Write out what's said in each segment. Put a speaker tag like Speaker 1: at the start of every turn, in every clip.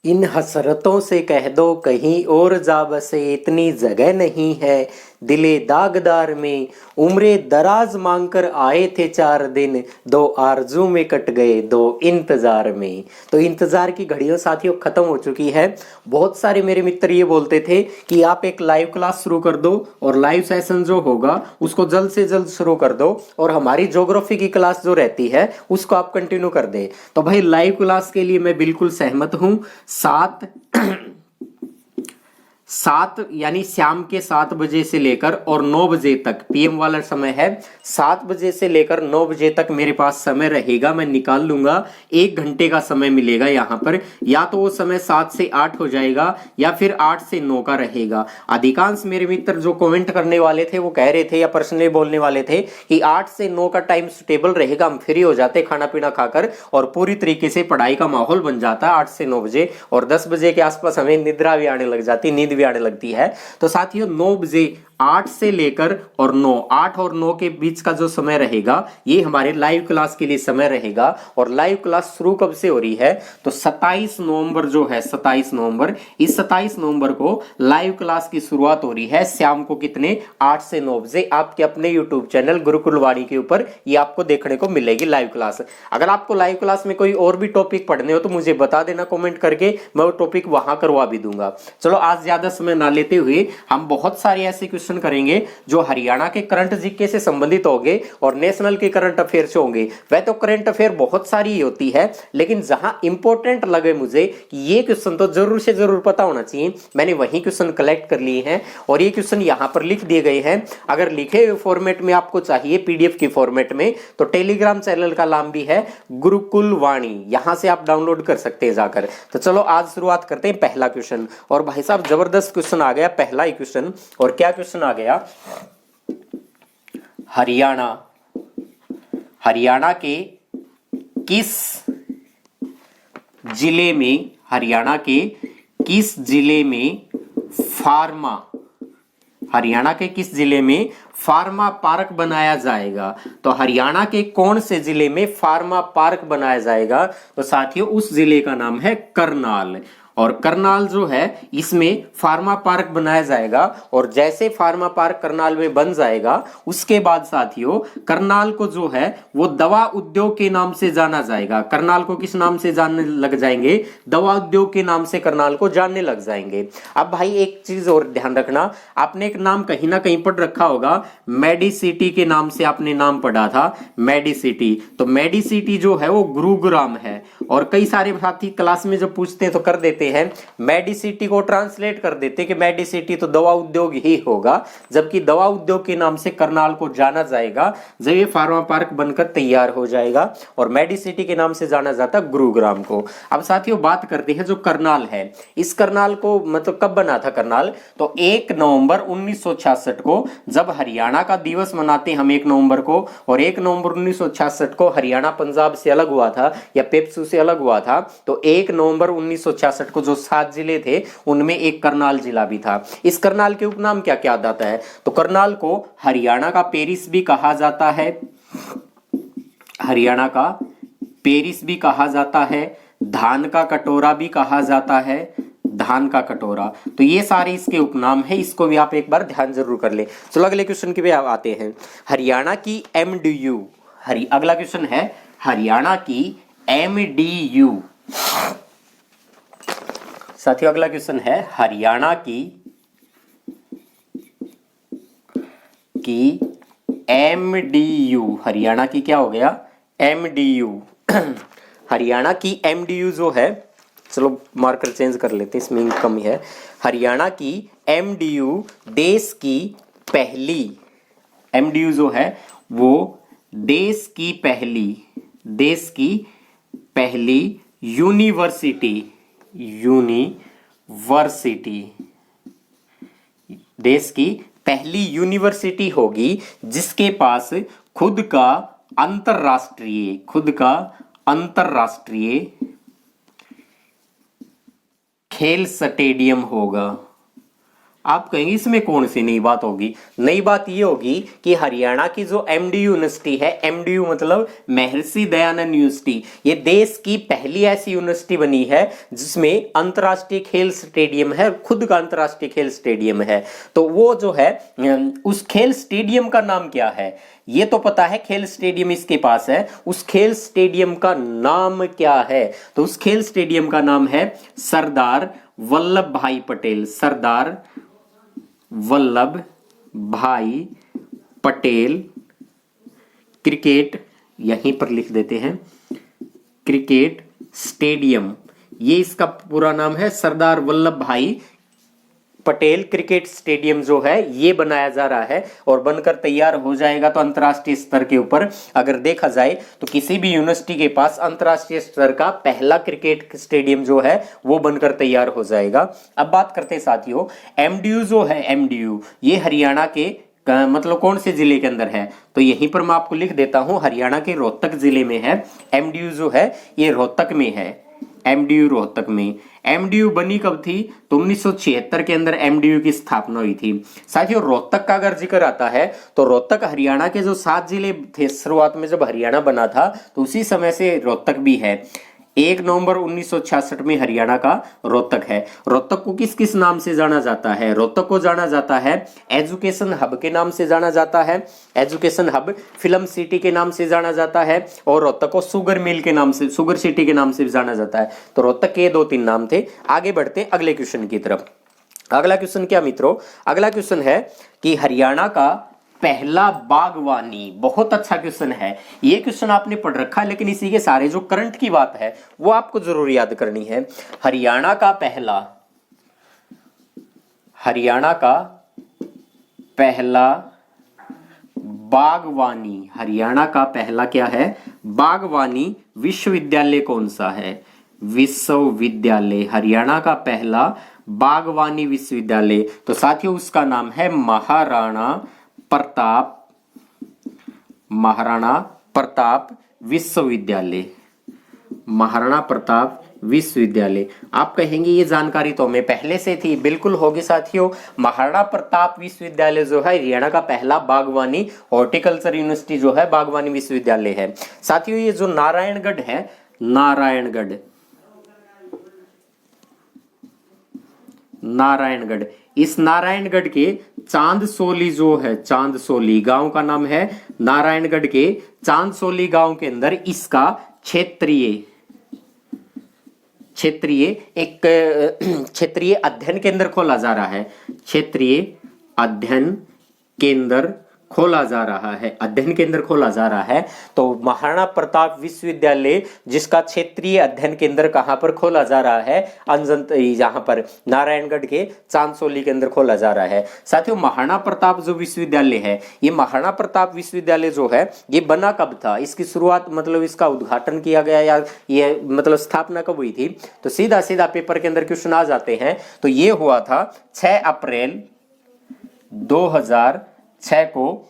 Speaker 1: इन हसरतों से कह दो कहीं और जा बसे, इतनी जगह नहीं है दिले दागदार में। उम्रे दराज मांगकर आए थे 4 दिन, दो आरजू में कट गए दो इंतजार में। तो इंतजार की घड़ियों साथियों खत्म हो चुकी है। बहुत सारे मेरे मित्र ये बोलते थे कि आप एक लाइव क्लास शुरू कर दो और लाइव सेशन जो होगा उसको जल्द से जल्द शुरू कर दो, और हमारी ज्योग्राफी की क्लास जो रहती है उसको आप कंटिन्यू कर दे। तो भाई लाइव क्लास के लिए मैं बिल्कुल सहमत हूं। 7 यानी शाम के 7 बजे से लेकर और 9 बजे तक पीएम वाला समय है। 7 बजे से लेकर 9 बजे तक मेरे पास समय रहेगा, मैं निकाल लूंगा। 1 घंटे का समय मिलेगा यहाँ पर। या तो वो समय 7 से 8 हो जाएगा या फिर 8 से 9 का रहेगा। अधिकांश मेरे मित्र जो कमेंट करने वाले थे वो कह रहे थे या पर्सनली बोलने वाले थे कि 8 से 9 का टाइम सुटेबल रहेगा, हम फ्री हो जाते खाना पीना खाकर और पूरी तरीके से पढ़ाई का माहौल बन जाता है 8 से 9 बजे। और 10 बजे के आसपास हमें निद्रा भी आने लग जाती, नींद भी आने लगती है। तो साथियों 9 बजे 8 से लेकर और 9, 8 और 9 के बीच का जो समय रहेगा ये हमारे लाइव क्लास के लिए समय रहेगा। और लाइव क्लास शुरू कब से हो रही है? तो 27 नवंबर जो है, 27 नवंबर, इस 27 नवंबर को लाइव क्लास की शुरुआत हो रही है शाम को कितने 8 से 9 बजे आपके अपने यूट्यूब चैनल गुरुकुल वाणी के ऊपर ये आपको देखने को मिलेगी लाइव क्लास। अगर आपको लाइव क्लास में कोई और भी टॉपिक पढ़ने हो तो मुझे बता देना कमेंट करके, मैं वो टॉपिक वहां करवा भी दूंगा। चलो आज ज्यादा समय ना लेते हुए हम बहुत सारे ऐसे क्वेश्चन करेंगे जो हरियाणा के करंट जीके से संबंधित होंगे और नेशनल के करंट अफेयर से होंगे। वह तो करंट अफेयर बहुत सारी होती है, लेकिन जहां इंपॉर्टेंट लगे मुझे कि ये क्वेश्चन तो जरूर से जरूर पता होना चाहिए, मैंने वही क्वेश्चन कलेक्ट कर लिए हैं और ये क्वेश्चन यहां पर लिख दिए गए हैं। अगर लिखे हुए फॉर्मेट में आपको चाहिए पीडीएफ की फॉर्मेट में तो टेलीग्राम चैनल का नाम भी है गुरुकुल वाणी, यहां से आप डाउनलोड कर सकते हैं जाकर। तो चलो आज शुरुआत करते हैं पहला क्वेश्चन। और भाई साहब जबरदस्त क्वेश्चन आ गया, पहला ही क्वेश्चन। और क्या क्वेश्चन आ गया? हरियाणा हरियाणा के किस जिले में, हरियाणा के किस जिले में फार्मा, हरियाणा के किस जिले में फार्मा पार्क बनाया जाएगा? तो हरियाणा के कौन से जिले में फार्मा पार्क बनाया जाएगा? तो साथियों उस जिले का नाम है करनाल। और करनाल जो है इसमें फार्मा पार्क बनाया जाएगा। और जैसे फार्मा पार्क करनाल में बन जाएगा उसके बाद साथियों करनाल को जो है वो दवा उद्योग के नाम से जाना जाएगा। करनाल को किस नाम से जानने लग जाएंगे? दवा उद्योग के नाम से करनाल को जानने लग जाएंगे। अब भाई एक चीज और ध्यान रखना, आपने एक नाम कहीं ना कहीं पढ़ रखा होगा, मेडिसिटी के नाम से आपने नाम पढ़ा था, मेडिसिटी। तो मेडिसिटी जो है वो गुरुग्राम है। और कई सारे साथी क्लास में जो पूछते हैं तो कर देते हैं मेडिसिटी को ट्रांसलेट कर देते कि मेडिसिटी तो दवा उद्योग ही होगा, जबकि दवा उद्योग के नाम से करनाल को जाना जाएगा जब ये फार्मा पार्क बनकर तैयार हो जाएगा। और मेडिसिटी के नाम से जाना जाता गुरुग्राम को। अब साथियों बात करते हैं जो करनाल है, इस करनाल को मतलब कब बना था करनाल? तो 1 नवंबर 1966 को, जब हरियाणा का दिवस मनाते हम 1 नवंबर को, और 1 नवंबर 1966 को हरियाणा पंजाब से अलग हुआ था या पेप्सू से अलग हुआ था। तो 1 नवंबर 1966 को जो 7 जिले थे उनमें एक करनाल जिला भी था। इस करनाल के उपनाम क्या क्या आता है? तो करनाल को हरियाणा का पेरिस भी कहा जाता है, हरियाणा का पेरिस भी कहा जाता है, धान का कटोरा भी कहा जाता है, धान का कटोरा। तो ये सारे इसके उपनाम है, इसको भी आप एक बार ध्यान जरूर कर ले। चलो अगले क्वेश्चन की भी आते हैं। हरियाणा की एमडीयू, अगला क्वेश्चन है हरियाणा की एमडीयू। साथियों अगला क्वेश्चन है हरियाणा की एमडीयू। हरियाणा की क्या हो गया? एमडीयू। हरियाणा की एमडीयू जो है, चलो मार्कर चेंज कर लेते हैं, इसमें कम है। हरियाणा की एमडीयू देश की पहली, एमडीयू जो है वो देश की पहली यूनिवर्सिटी, देश की पहली यूनिवर्सिटी होगी जिसके पास खुद का अंतरराष्ट्रीय खेल स्टेडियम होगा। आप कहेंगे इसमें कौन सी नई बात होगी? नई बात ये होगी कि हरियाणा की जो एमडीयू यूनिवर्सिटी है, एमडीयू मतलब महर्षि दयानंद यूनिवर्सिटी, ये देश की पहली ऐसी यूनिवर्सिटी बनी है जिसमें अंतर्राष्ट्रीय खेल स्टेडियम है, खुद का अंतर्राष्ट्रीय खेल स्टेडियम है। तो वो जो है उस खेल स्टेडियम का नाम क्या है? ये तो पता है, खेल स्टेडियम इसके पास है, उस खेल स्टेडियम का नाम क्या है? तो उस खेल स्टेडियम का नाम है सरदार वल्लभ भाई पटेल। सरदार वल्लभ भाई पटेल क्रिकेट, यहीं पर लिख देते हैं, क्रिकेट स्टेडियम, ये इसका पूरा नाम है। सरदार वल्लभ भाई पटेल क्रिकेट स्टेडियम जो है ये बनाया जा रहा है और बनकर तैयार हो जाएगा तो अंतर्राष्ट्रीय स्तर के ऊपर अगर देखा जाए तो किसी भी यूनिवर्सिटी के पास अंतर्राष्ट्रीय स्तर का पहला क्रिकेट स्टेडियम जो है वो बनकर तैयार हो जाएगा। अब बात करते हैं साथियों, एमडीयू जो है, एमडीयू ये हरियाणा के मतलब कौन से जिले के अंदर है? तो यहीं पर मैं आपको लिख देता हूं, हरियाणा के रोहतक जिले में है। एमडीयू जो है ये रोहतक में है, एमडीयू रोहतक में। एमडीयू बनी कब थी? तो 1976 के अंदर एमडीयू की स्थापना हुई थी। साथियों रोहतक का अगर जिक्र आता है तो रोहतक हरियाणा के जो 7 जिले थे शुरुआत में जब हरियाणा बना था तो उसी समय से रोहतक भी है। 1 नवंबर 1966 में हरियाणा का रोहतक है। रोहतक को किस किस नाम से जाना जाता है? रोहतक को जाना जाता है एजुकेशन हब के नाम से जाना जाता है, एजुकेशन हब, फिल्म सिटी के नाम से जाना जाता है, और रोहतक को शुगर मिल के नाम से, शुगर सिटी के नाम से भी जाना जाता है। तो रोहतक के 2-3 नाम थे। आगे बढ़ते अगले क्वेश्चन की तरफ। अगला क्वेश्चन क्या मित्रों? अगला क्वेश्चन है कि हरियाणा का पहला बागवानी, बहुत अच्छा क्वेश्चन है ये। क्वेश्चन आपने पढ़ रखा है लेकिन इसी के सारे जो करंट की बात है वो आपको जरूर याद करनी है। हरियाणा का पहला, हरियाणा का पहला बागवानी, हरियाणा का पहला क्या है? बागवानी विश्वविद्यालय कौन सा है? विश्वविद्यालय, हरियाणा का पहला बागवानी विश्वविद्यालय, तो साथियों उसका नाम है महाराणा प्रताप, महाराणा प्रताप विश्वविद्यालय, महाराणा प्रताप विश्वविद्यालय। आप कहेंगे ये जानकारी तो हमें पहले से थी, बिल्कुल होगी साथियों। महाराणा प्रताप विश्वविद्यालय जो है हरियाणा का पहला बागवानी हॉर्टिकल्चर यूनिवर्सिटी जो है बागवानी विश्वविद्यालय है। साथियों ये जो नारायणगढ़ है, नारायणगढ़, नारायणगढ़, इस नारायणगढ़ के चांदसोली जो है, चांदसोली गांव का नाम है। नारायणगढ़ के चांदसोली गांव के अंदर इसका क्षेत्रीय अध्ययन केंद्र खोला जा रहा है। क्षेत्रीय अध्ययन केंद्र खोला जा रहा है, अध्ययन केंद्र खोला जा रहा है। तो महाराणा प्रताप विश्वविद्यालय जिसका क्षेत्रीय अध्ययन केंद्र कहां पर खोला जा रहा है? यहाँ पर नारायणगढ़ के चांदसोली के अंदर खोला जा रहा है। साथियों महाराणा प्रताप जो विश्वविद्यालय है, ये महाराणा प्रताप विश्वविद्यालय जो है ये बना कब था? इसकी शुरुआत मतलब इसका उद्घाटन किया गया या ये मतलब स्थापना कब हुई थी? तो सीधा सीधा पेपर के अंदर क्वेश्चन आ जाते हैं। तो ये हुआ था 6 अप्रैल 2006 को।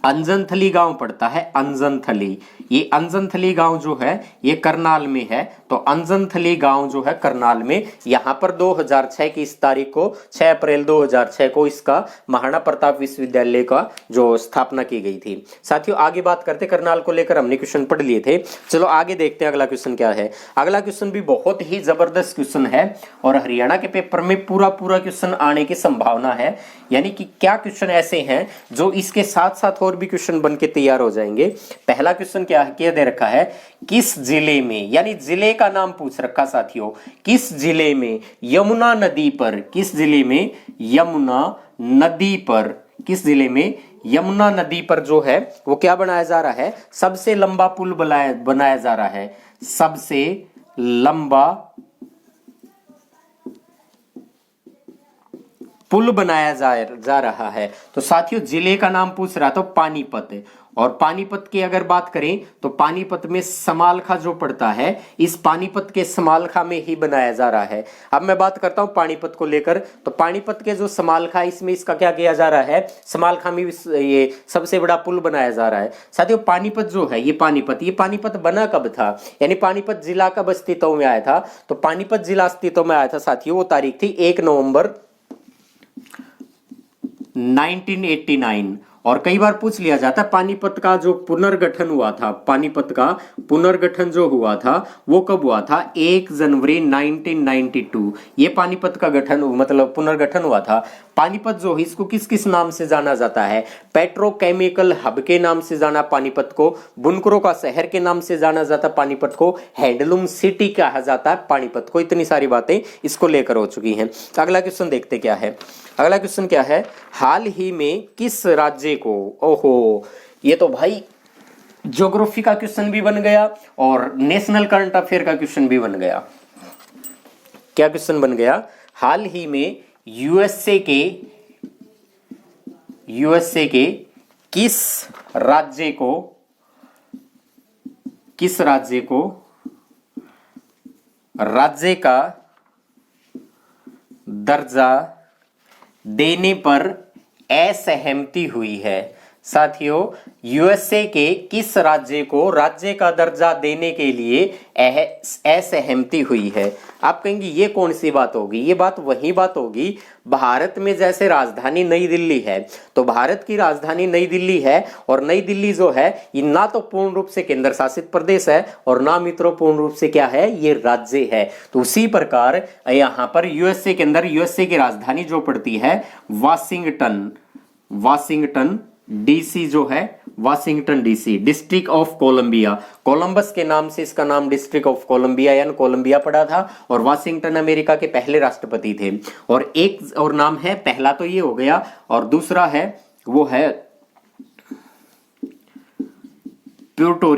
Speaker 1: अंजनथली गांव पड़ता है, अंजनथली, ये अंजनथली गांव जो है ये करनाल में है। तो अंजनथली गांव जो है करनाल में, यहां पर 2006 की इस तारीख को, 6 अप्रैल 2006 को इसका महाराणा प्रताप विश्वविद्यालय का जो स्थापना की गई थी। साथियों आगे बात करते, करनाल को लेकर हमने क्वेश्चन पढ़ लिए थे, चलो आगे देखते हैं अगला क्वेश्चन क्या है। अगला क्वेश्चन भी बहुत ही जबरदस्त क्वेश्चन है और हरियाणा के पेपर में पूरा क्वेश्चन आने की संभावना है। यानी कि क्या क्वेश्चन ऐसे हैं जो इसके साथ साथ और भी क्वेश्चन बन के तैयार हो जाएंगे। पहला क्वेश्चन क्या दे रखा है? किस जिले में, यानी जिले का नाम पूछ रखा साथियों, किस जिले में यमुना नदी पर, किस जिले में यमुना नदी पर, किस जिले में यमुना नदी पर जो है वो क्या बनाया जा रहा है? सबसे लंबा पुल बनाया जा रहा है, सबसे लंबा पुल बनाया जा रहा है। तो साथियों जिले का नाम पूछ रहा तो पानीपत, और पानीपत की अगर बात करें तो पानीपत में समालखा जो पड़ता है, इस पानीपत के समालखा में ही बनाया जा रहा है। अब मैं बात करता हूं पानीपत को लेकर, तो पानीपत के जो समालखा इसमें इसका क्या किया जा रहा है? समालखा में ये सबसे बड़ा पुल बनाया जा रहा है। साथियों पानीपत जो है, ये पानीपत बना कब था, यानी पानीपत जिला कब अस्तित्व में आया था? तो पानीपत जिला अस्तित्व में आया था साथियों, वो तारीख थी 1 नवंबर 1989। और कई बार पूछ लिया जाता है पानीपत का जो पुनर्गठन हुआ था, पानीपत का पुनर्गठन जो हुआ था वो कब हुआ था? 1 जनवरी 1992 ये पानीपत का गठन मतलब पुनर्गठन हुआ था। पानीपत जो है इसको किस किस नाम से जाना जाता है? पेट्रोकेमिकल हब के नाम से जाना पानीपत को, बुनकरों का शहर के नाम से जाना जाता पानीपत को, हैंडलूम सिटी कहा जाता है पानीपत को। इतनी सारी बातें इसको लेकर हो चुकी हैं। अगला क्वेश्चन देखते क्या है। अगला क्वेश्चन क्या है? हाल ही में किस राज्य को, ओहो ये तो भाई ज्योग्राफी का क्वेश्चन भी बन गया और नेशनल करंट अफेयर का क्वेश्चन भी बन गया। क्या क्वेश्चन बन गया? हाल ही में यूएसए के किस राज्य को राज्य का दर्जा देने पर असहमति हुई है? साथियों, यूएसए के किस राज्य को राज्य का दर्जा देने के लिए असहमति हुई है? आप कहेंगे ये कौन सी बात होगी? ये बात वही बात होगी, भारत में जैसे राजधानी नई दिल्ली है, तो भारत की राजधानी नई दिल्ली है और नई दिल्ली जो है ये ना तो पूर्ण रूप से केंद्र शासित प्रदेश है और ना मित्रों पूर्ण रूप से क्या है, ये राज्य है। तो उसी प्रकार यहां पर यूएसए के अंदर यूएसए की राजधानी जो पड़ती है वाशिंगटन डीसी जो है, Washington DC, District of Columbia, Columbus के नाम से इसका नाम डिस्ट्रिक्ट ऑफ कोलंबिया यानी कोलंबिया पड़ा था। और वाशिंगटन अमेरिका के पहले राष्ट्रपति थे। और एक और नाम है, पहला तो ये हो गया और दूसरा है वो है प्यूर्टो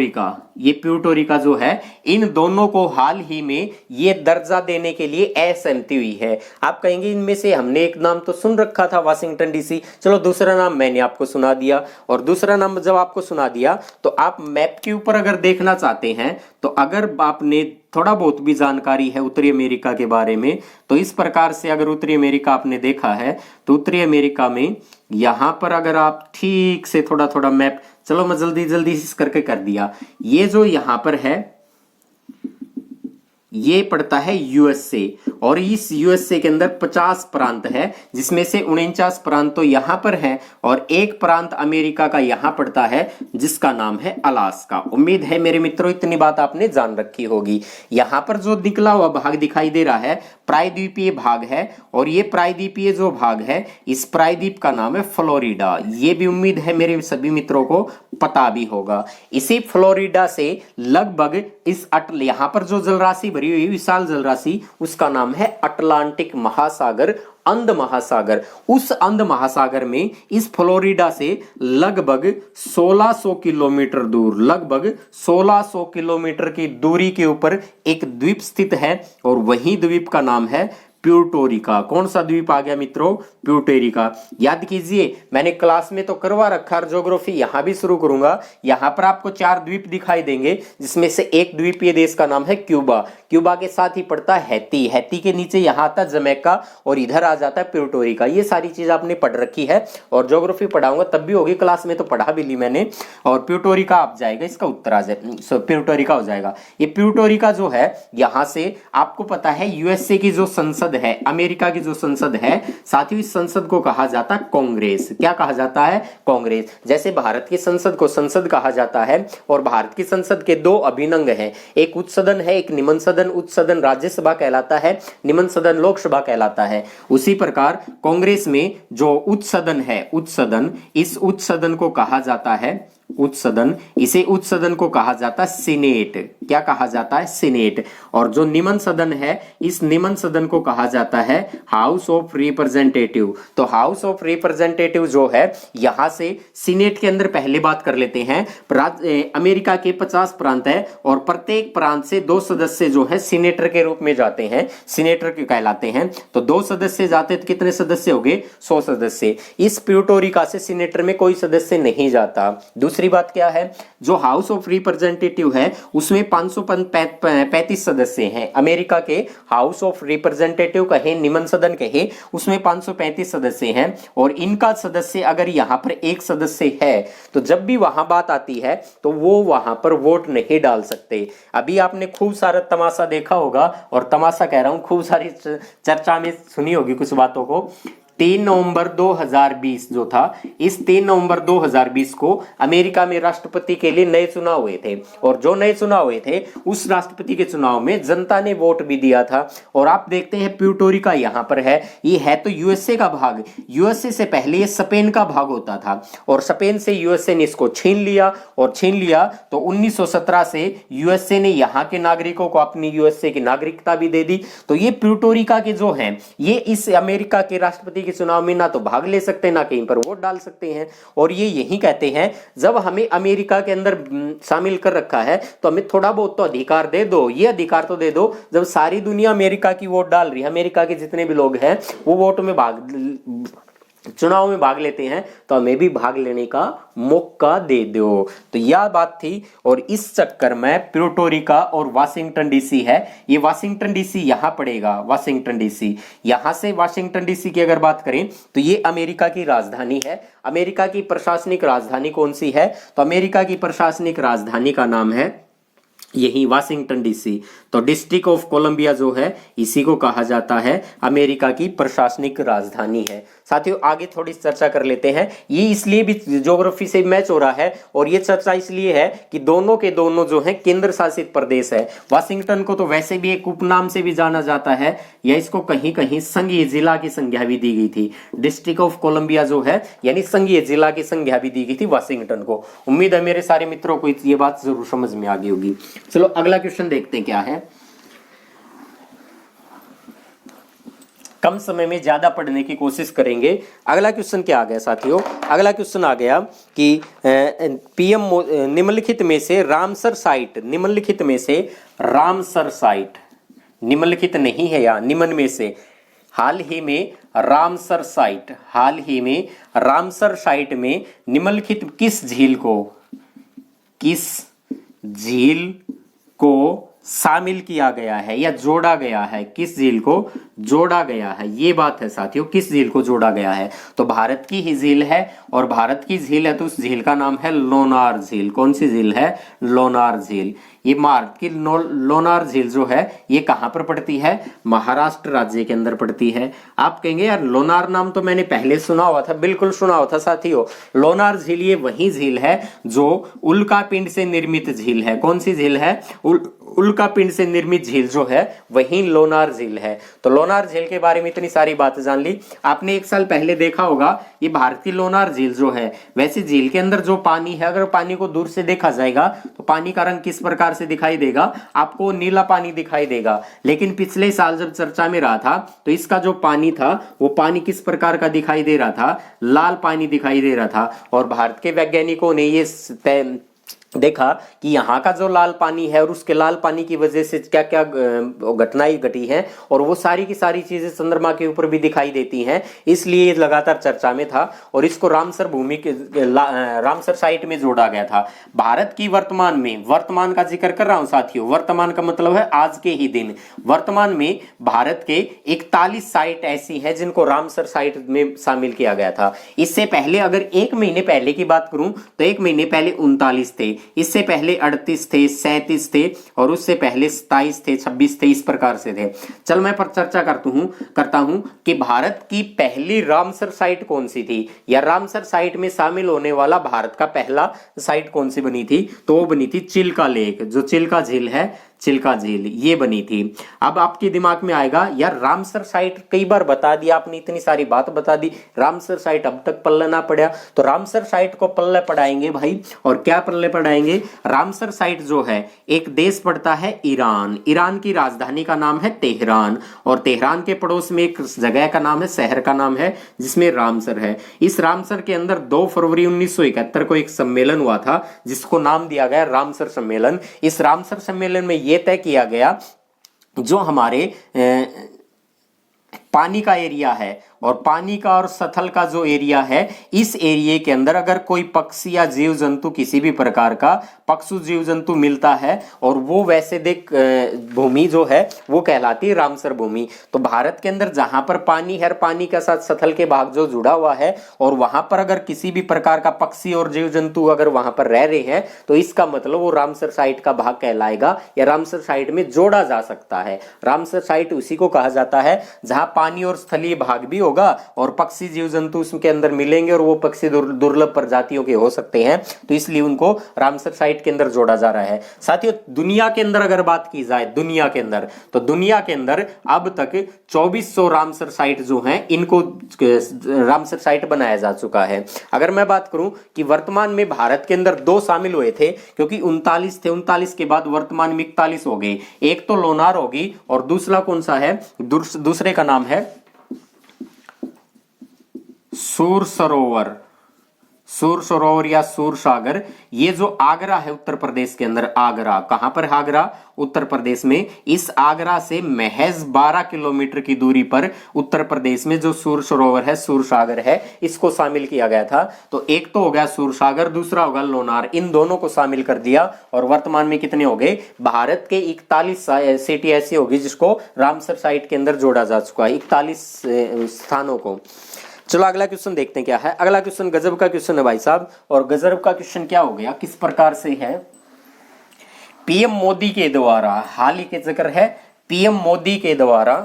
Speaker 1: ये प्यूर्टो जो है, इन दोनों को हाल ही में ये दर्जा देने के लिए असहमति हुई है। आप कहेंगे इनमें से हमने एक नाम तो सुन रखा था वाशिंगटन डीसी, चलो दूसरा नाम मैंने आपको सुना दिया। और दूसरा नाम जब आपको सुना दिया तो आप मैप के ऊपर अगर देखना चाहते हैं तो अगर आपने थोड़ा बहुत भी जानकारी है उत्तरी अमेरिका के बारे में, तो इस प्रकार से अगर उत्तरी अमेरिका आपने देखा है तो उत्तरी अमेरिका में यहां पर अगर आप ठीक से थोड़ा थोड़ा मैप, चलो मैं जल्दी जल्दी करके कर दिया। ये जो यहां पर है ये पड़ता है यूएसए और इस यूएसए के अंदर 50 प्रांत है जिसमें से 49 प्रांत तो यहां पर है और एक प्रांत अमेरिका का यहां पड़ता है जिसका नाम है अलास्का। उम्मीद है मेरे मित्रों इतनी बात आपने जान रखी होगी। यहां पर जो निकला हुआ भाग दिखाई दे रहा है प्रायद्वीपीय भाग है और ये प्रायद्वीपीय जो भाग है इस प्रायद्वीप का नाम है फ्लोरिडा। ये भी उम्मीद है मेरे सभी मित्रों को पता भी होगा। इसी फ्लोरिडा से लगभग इस यहां पर जो जलराशि भरी हुई विशाल जलराशि उसका नाम है अटलांटिक महासागर, अंध महासागर। उस अंध महासागर में इस फ्लोरिडा से लगभग 1600 किलोमीटर दूर, लगभग 1600 किलोमीटर की दूरी के ऊपर एक द्वीप स्थित है और वही द्वीप का नाम है प्यूर्टो रिको। कौन सा द्वीप आ गया मित्रों? Puerto Rico. याद कीजिए मैंने क्लास में तो करवा रखा, ज्योग्राफी यहां भी शुरू करूंगा। यहां पर आपको 4 द्वीप दिखाई देंगे जिसमें से एक द्वीपीय देश का नाम है क्यूबा। क्यूबा के साथ ही पड़ता है हैती, हैती के नीचे यहां आता है जमैका और इधर आ जाता है प्यूर्टो रिको। ये सारी चीज आपने पढ़ रखी है और ज्योग्राफी पढ़ाऊंगा तब भी होगी, क्लास में तो पढ़ा भी ली मैंने। और प्यूर्टो रिको आप जाएगा, इसका उत्तर आ जाए प्यूर्टो रिको हो जाएगा। ये प्यूर्टो रिको जो है यहां से आपको पता है यूएसए की जो संसद है, अमेरिका की जो संसद है, साथ ही इस संसद को कहा जाता है कांग्रेस। क्या कहा जाता है? कांग्रेस। जैसे भारत की संसद को संसद कहा जाता है और भारत की संसद के 2 अभिन्न हैं, एक उच्च सदन है, एक निम्न सदन। उच्च सदन राज्यसभा कहलाता है, निम्न सदन लोकसभा कहलाता है। उसी प्रकार कांग्रेस में जो उच्च सदन है, उच्च सदन, इस उच्च सदन को कहा जाता है उच्च सदन, इसे उच्च सदन को कहा जाता है सीनेट। क्या कहा जाता है? सीनेट। और जो निम्न सदन है इस निम्न सदन को कहा जाता है हाउस ऑफ रिप्रेजेंटेटिव। तो हाउस ऑफ रिप्रेजेंटेटिव जो है यहां से सीनेट के अंदर पहले बात कर लेते हैं। अमेरिका के 50 प्रांत है और प्रत्येक प्रांत से 2 सदस्य जो है सीनेटर के रूप में जाते हैं, सीनेटर के कहलाते हैं। तो 2 सदस्य जाते तो कितने सदस्य हो गए? 100 सदस्य। इस प्यूर्टो रिको से सीनेटर में कोई सदस्य नहीं जाता। दूसरी बात क्या है? जो हाउस ऑफ रिप्रेजेंटेटिव है उसमें 535 सदस्य हैं। अमेरिका के हाउस ऑफ रिप्रेजेंटेटिव कहे, निम्न सदन कहे, उसमें 535 सदस्य हैं और इनका सदस्य अगर यहां पर एक सदस्य है तो जब भी वहां बात आती है तो वो वहां पर वोट नहीं डाल सकते। अभी आपने खूब सारा तमाशा देखा होगा, और तमाशा कह रहा हूं, खूब सारी चर्चा में सुनी होगी कुछ बातों को। 3 नवंबर 2020 जो था, इस 3 नवंबर 2020 को अमेरिका में राष्ट्रपति के लिए नए चुनाव हुए थे, और जो नए चुनाव हुए थे उस राष्ट्रपति के चुनाव में जनता ने वोट भी दिया था। और आप देखते हैं प्यूर्टो रिको यहां पर है, ये है तो यूएसए का भाग। यूएसए से पहले ये स्पेन का भाग होता था, और स्पेन से यूएसए ने इसको छीन लिया, और छीन लिया तो 1917 से यूएसए ने यहां के नागरिकों को अपनी यूएसए की नागरिकता भी दे दी। तो ये प्यूर्टो रिको के जो हैं, ये इस अमेरिका के राष्ट्रपति के चुनाव में ना तो भाग ले सकते, ना कहीं पर वोट डाल सकते हैं। और ये यही कहते हैं, जब हमें अमेरिका के अंदर शामिल कर रखा है तो हमें थोड़ा बहुत तो अधिकार दे दो, ये अधिकार तो दे दो। जब सारी दुनिया अमेरिका की वोट डाल रही है, अमेरिका के जितने भी लोग हैं वो वोट में चुनाव में भाग लेते हैं, तो हमें भी भाग लेने का मौका दे दो। तो यह बात थी, और इस चक्कर में प्यूर्टो रिको और वाशिंगटन डीसी है, ये वाशिंगटन डीसी यहां पड़ेगा, वाशिंगटन डीसी। यहां से वाशिंगटन डीसी की अगर बात करें तो ये अमेरिका की राजधानी है। अमेरिका की प्रशासनिक राजधानी कौन सी है? तो अमेरिका की प्रशासनिक राजधानी का नाम है यही वाशिंगटन डीसी। तो डिस्ट्रिक्ट ऑफ कोलंबिया जो है, इसी को कहा जाता है अमेरिका की प्रशासनिक राजधानी है। साथियों आगे थोड़ी चर्चा कर लेते हैं। ये इसलिए भी ज्योग्राफी से मैच हो रहा है, और ये चर्चा इसलिए है कि दोनों के दोनों जो है केंद्र शासित प्रदेश है। वाशिंगटन को तो वैसे भी एक उपनाम से भी जाना जाता है, या इसको कहीं कहीं संघीय जिला की संज्ञा भी दी गई थी। डिस्ट्रिक्ट ऑफ कोलंबिया जो है यानी संघीय जिला की संज्ञा भी दी गई थी वाशिंगटन को। उम्मीद है मेरे सारे मित्रों को ये बात जरूर समझ में आ गई होगी। चलो अगला क्वेश्चन देखते हैं क्या है। कम समय में ज्यादा पढ़ने की कोशिश करेंगे। अगला क्वेश्चन क्या आ गया साथियों? अगला क्वेश्चन आ गया कि पीएम निम्नलिखित में से रामसर साइट, निम्नलिखित में से रामसर साइट, निम्नलिखित नहीं है या निम्न में से, हाल ही में रामसर साइट, हाल ही में रामसर साइट में निम्नलिखित किस झील को, किस झील को शामिल किया गया है या जोड़ा गया है? किस झील को जोड़ा गया है, ये बात है साथियों, किस झील को जोड़ा गया है? तो भारत की ही झील है, और भारत की झील है तो उस झील का नाम है लोनार झील। कौन सी झील है? लोनार झील। ये भारत की लोनार झील जो है ये कहां पर पड़ती है? महाराष्ट्र राज्य के अंदर पड़ती है। आप कहेंगे यार लोनार नाम तो मैंने पहले सुना हुआ था। बिल्कुल सुना हुआ था साथियों। लोनार झील ये वही झील है जो उल्कापिंड से निर्मित झील है। कौन सी झील है? उल्कापिंड से निर्मित झील जो है वही लोनार झील है। तो लोनार झील के बारे में इतनी सारी बातें जान ली। आपने एक साल पहले देखा होगा ये भारत की लोनार झील जो है, वैसे झील के अंदर जो पानी है, अगर पानी को दूर से देखा जाएगा तो पानी का रंग किस प्रकार से दिखाई देगा? आपको नीला पानी दिखाई देगा। लेकिन पिछले साल जब चर्चा में रहा था तो इसका जो पानी था वो पानी किस प्रकार का दिखाई दे रहा था? लाल पानी दिखाई दे रहा था। और भारत के वैज्ञानिकों ने ये देखा कि यहाँ का जो लाल पानी है और उसके लाल पानी की वजह से क्या क्या घटनाएं घटी हैं, और वो सारी की सारी चीजें चंद्रमा के ऊपर भी दिखाई देती हैं। इसलिए ये लगातार चर्चा में था, और इसको रामसर भूमि के रामसर साइट में जोड़ा गया था। भारत की वर्तमान में, वर्तमान का जिक्र कर रहा हूं साथियों, वर्तमान का मतलब है आज के ही दिन। वर्तमान में भारत के 41 साइट ऐसी हैं जिनको रामसर साइट में शामिल किया गया था। इससे पहले अगर 1 महीने पहले की बात करूं तो 1 महीने पहले 39 थे, इससे पहले 38 थे, 37 थे, और उससे पहले 27 थे, 26 थे, इस प्रकार से थे। चल मैं पर चर्चा करता हूं कि भारत की पहली रामसर साइट कौन सी थी, या रामसर साइट में शामिल होने वाला भारत का पहला साइट कौन सी बनी थी? तो वो बनी थी चिल्का लेक, जो चिल्का झील है, चिल्का झील ये बनी थी। अब आपके दिमाग में आएगा यार रामसर साइट कई बार बता दिया आपने, इतनी सारी बात बता दी, रामसर साइट अब तक पल्ले ना पड़ा। तो रामसर साइट को पल्ले पढ़ाएंगे भाई, और क्या पल्ले पढ़ाएंगे? रामसर साइट जो है एक देश पड़ता है ईरान, ईरान की राजधानी का नाम है तेहरान, और तेहरान के पड़ोस में एक जगह का नाम है, शहर का नाम है जिसमें रामसर है। इस रामसर के अंदर 2 फरवरी 1971 को एक सम्मेलन हुआ था जिसको नाम दिया गया रामसर सम्मेलन। इस रामसर सम्मेलन में ये तय किया गया जो हमारे पानी का एरिया है, और पानी का और सतल का जो एरिया है, इस एरिया के अंदर अगर कोई पक्षी या जीव जंतु, किसी भी प्रकार का पक्षु जीव जंतु मिलता है, और वो वैसे देख भूमि जो है वो कहलाती है रामसर भूमि। तो भारत के अंदर जहां पर पानी है, पानी के साथ सतल के भाग जो जुड़ा हुआ है, और वहां पर अगर किसी भी प्रकार का पक्षी और जीव जंतु अगर वहां पर रह रहे हैं, तो इसका मतलब वो रामसर साइट का भाग कहलाएगा, या रामसर साइट में जोड़ा जा सकता है। रामसर साइट उसी को कहा जाता है जहां पानी और स्थलीय भाग भी होगा और पक्षी जीव जंतु उसके अंदर मिलेंगे और वो पक्षी दुर्लभ प्रजातियों के हो सकते हैं, तो इसलिए उनको रामसर साइट के अंदर जोड़ा जा रहा है। साथियों दुनिया के अंदर अगर बात की जाए, दुनिया के अंदर, तो दुनिया के अंदर अब तक 2400 रामसर साइट जो हैं इनको रामसर साइट बनाया जा चुका है। अगर मैं बात करूं कि वर्तमान में भारत के अंदर 2 शामिल हुए थे, क्योंकि 39 थे, 39 के बाद वर्तमान में 41 हो गए। एक तो लोनार होगी और दूसरा कौन सा है, दूसरे का नाम है सूर सरोवर, सूर सरोवर या सूर सागर। ये जो आगरा है उत्तर प्रदेश के अंदर, आगरा कहां पर, आगरा उत्तर प्रदेश में, इस आगरा से महज 12 किलोमीटर की दूरी पर उत्तर प्रदेश में जो सूर सरोवर है, सूर सागर है, इसको शामिल किया गया था। तो एक तो हो गया सूर सागर, दूसरा होगा लोनार, इन दोनों को शामिल कर दिया और वर्तमान में कितने हो गए, भारत के 41 सिटी ऐसी होगी जिसको रामसर साइट के अंदर जोड़ा जा चुका है, 41 स्थानों को। चलो अगला क्वेश्चन देखते हैं क्या है। अगला क्वेश्चन गजब का क्वेश्चन है भाई साहब, और गजब का क्वेश्चन क्या हो गया, किस प्रकार से है, पीएम मोदी के द्वारा, हाल ही के जिक्र है, पीएम मोदी के द्वारा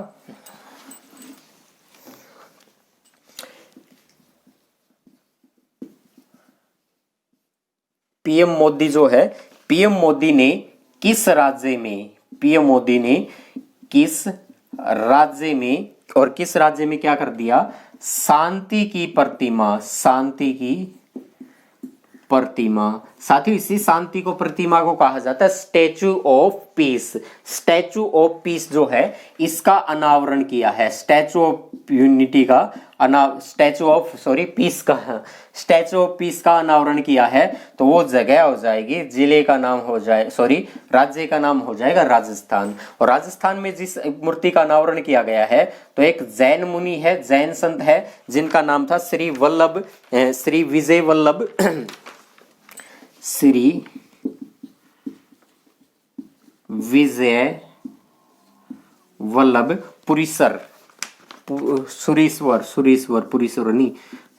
Speaker 1: पीएम मोदी जो है, पीएम मोदी ने किस राज्य में, पीएम मोदी ने किस राज्य में, और किस राज्य में क्या कर दिया, शांति की प्रतिमा, शांति की प्रतिमा। साथियों इसी शांति को प्रतिमा को कहा जाता है statue of peace. Statue of peace जो है इसका अनावरण किया है, स्टैचू ऑफ यूनिटी का स्टैचू ऑफ पीस का, स्टैचू ऑफ पीस का अनावरण किया है। तो वो जगह हो जाएगी, जिले का नाम हो जाए, राज्य का नाम हो जाएगा राजस्थान। और राजस्थान में जिस मूर्ति का अनावरण किया गया है, तो एक जैन मुनि है, जैन संत है, जिनका नाम था श्री विजय वल्लभ श्री विजय वल्लभ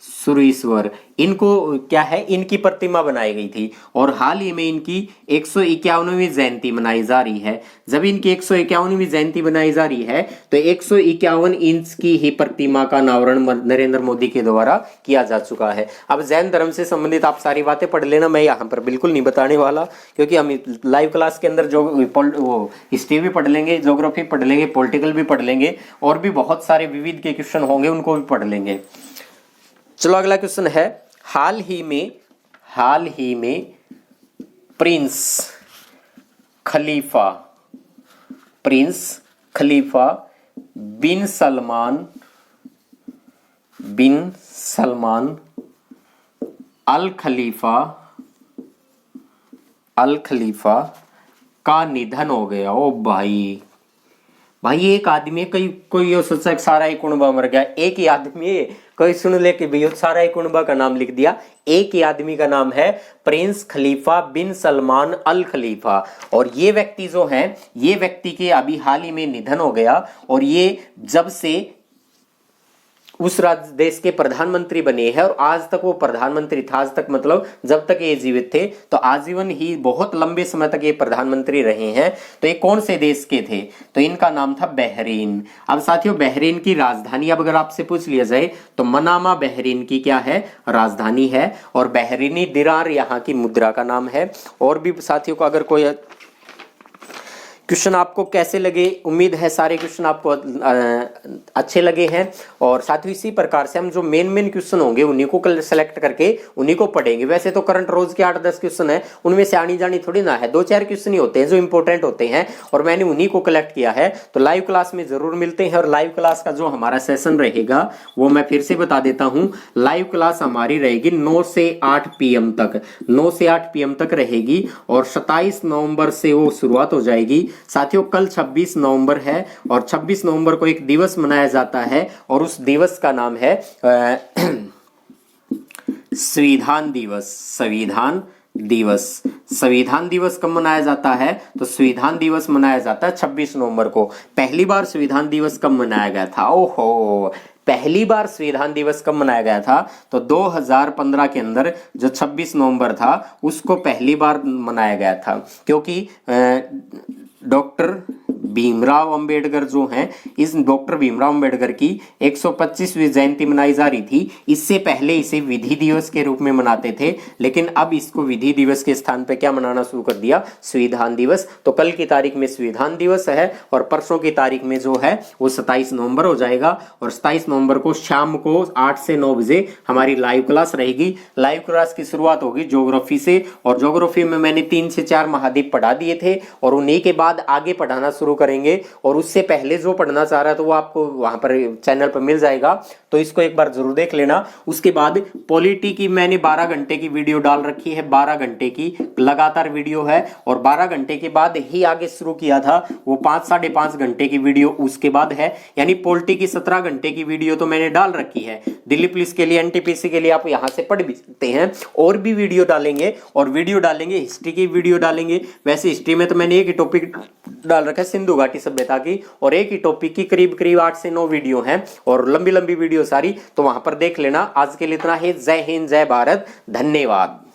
Speaker 1: सुरीश्वर, इनको क्या है, इनकी प्रतिमा बनाई गई थी। और हाल ही में इनकी 151वीं जयंती मनाई जा रही है। जब इनकी 151वीं जयंती बनाई जा रही है, तो 151 इंच की ही प्रतिमा का अनावरण नरेंद्र मोदी के द्वारा किया जा चुका है। अब जैन धर्म से संबंधित आप सारी बातें पढ़ लेना, मैं यहाँ पर बिल्कुल नहीं बताने वाला, क्योंकि हम लाइव क्लास के अंदर जो हिस्ट्री भी पढ़ लेंगे, ज्योग्राफी पढ़ लेंगे, पॉलिटिकल भी पढ़ लेंगे, और भी बहुत सारे विविध के क्वेश्चन होंगे, उनको भी पढ़ लेंगे। चलो अगला क्वेश्चन है, हाल ही में प्रिंस खलीफा बिन सलमान अल खलीफा का निधन हो गया। ओ भाई एक आदमी, कोई ये सोचा सारा ही कुनबा मर गया, एक ही आदमी है, कोई सुन ले कि भैया सारा ही कुनबा का नाम लिख दिया। एक ही आदमी का नाम है प्रिंस खलीफा बिन सलमान अल खलीफा। और ये व्यक्ति जो है, ये व्यक्ति के अभी हाल ही में निधन हो गया, और ये जब से उस राज्य देश के प्रधानमंत्री बने हैं, और आज तक वो प्रधानमंत्री था, आज तक मतलब जब तक ये जीवित थे, तो आजीवन ही बहुत लंबे समय तक ये प्रधानमंत्री रहे हैं। तो ये कौन से देश के थे, तो इनका नाम था बहरीन। अब साथियों बहरीन की राजधानी अब अगर आपसे पूछ लिया जाए, तो मनामा बहरीन की क्या है, राजधानी है, और बहरीनी दिरार यहाँ की मुद्रा का नाम है। और भी साथियों को अगर कोई क्वेश्चन आपको कैसे लगे, उम्मीद है सारे क्वेश्चन आपको अच्छे लगे हैं। और साथ ही इसी प्रकार से हम जो मेन क्वेश्चन होंगे उन्हीं को सेलेक्ट करके उन्हीं को पढ़ेंगे। वैसे तो करंट रोज के 8-10 क्वेश्चन है, उनमें से आनी जानी थोड़ी ना है, 2-4 क्वेश्चन ही होते हैं जो इंपॉर्टेंट होते हैं, और मैंने उन्हीं को कलेक्ट किया है। तो लाइव क्लास में जरूर मिलते हैं, और लाइव क्लास का जो हमारा सेशन रहेगा वो मैं फिर से बता देता हूँ। लाइव क्लास हमारी रहेगी 9 से 8 PM तक, 9 से 8 PM तक रहेगी, और 27 नवंबर से वो शुरुआत हो जाएगी। साथियों कल 26 नवंबर है, और 26 नवंबर को एक दिवस मनाया जाता है, और उस दिवस का नाम है संविधान दिवस। संविधान दिवस कब मनाया जाता है, तो संविधान दिवस मनाया जाता है 26 नवंबर को। पहली बार संविधान दिवस कब मनाया गया था, ओहो पहली बार संविधान दिवस कब मनाया गया था, तो 2015 के अंदर जो 26 नवंबर था उसको पहली बार मनाया गया था, क्योंकि डॉक्टर भीमराव अंबेडकर जो हैं, इस डॉक्टर भीमराव अंबेडकर की 125वीं जयंती मनाई जा रही थी। इससे पहले इसे विधि दिवस के रूप में मनाते थे, लेकिन अब इसको विधि दिवस के स्थान पे क्या मनाना शुरू कर दिया, संविधान दिवस। तो कल की तारीख में संविधान दिवस है और परसों की तारीख में जो है वो 27 नवंबर हो जाएगा। और 27 नवंबर को शाम को 8 से 9 बजे हमारी लाइव क्लास रहेगी। लाइव क्लास की शुरुआत होगी ज्योग्राफी से, और ज्योग्राफी में मैंने 3 से 4 महाद्वीप पढ़ा दिए थे और उन्हीं के बाद आगे पढ़ाना शुरू करेंगे। और उससे पहले जो पढ़ना चाह रहा है तो वो आपको वहां पर चैनल पर मिल जाएगा, तो इसको एक बार जरूर देख लेना। उसके बाद पॉलिटी की मैंने 12 घंटे की वीडियो डाल रखी है, 12 घंटे की लगातार वीडियो है। और 12 घंटे के बाद ही आगे शुरू किया था वो 5-5.5 घंटे की वीडियो उसके बाद है, यानी पॉलिटी की 17 घंटे की वीडियो तो मैंने डाल रखी है। दिल्ली पुलिस के लिए, एनटीपीसी के लिए आप यहां से पढ़ भी सकते हैं। और भी वीडियो डालेंगे, और वीडियो डालेंगे हिस्ट्री की वीडियो डालेंगे। वैसे हिस्ट्री में तो मैंने एक ही टॉपिक डाल रखा है सिंधु घाटी सभ्यता की, और एक ही टॉपिक की करीब 8 से 9 वीडियो हैं और लंबी लंबी वीडियो सारी, तो वहां पर देख लेना। आज के लिए इतना ही। जय हिंद, जय भारत, धन्यवाद।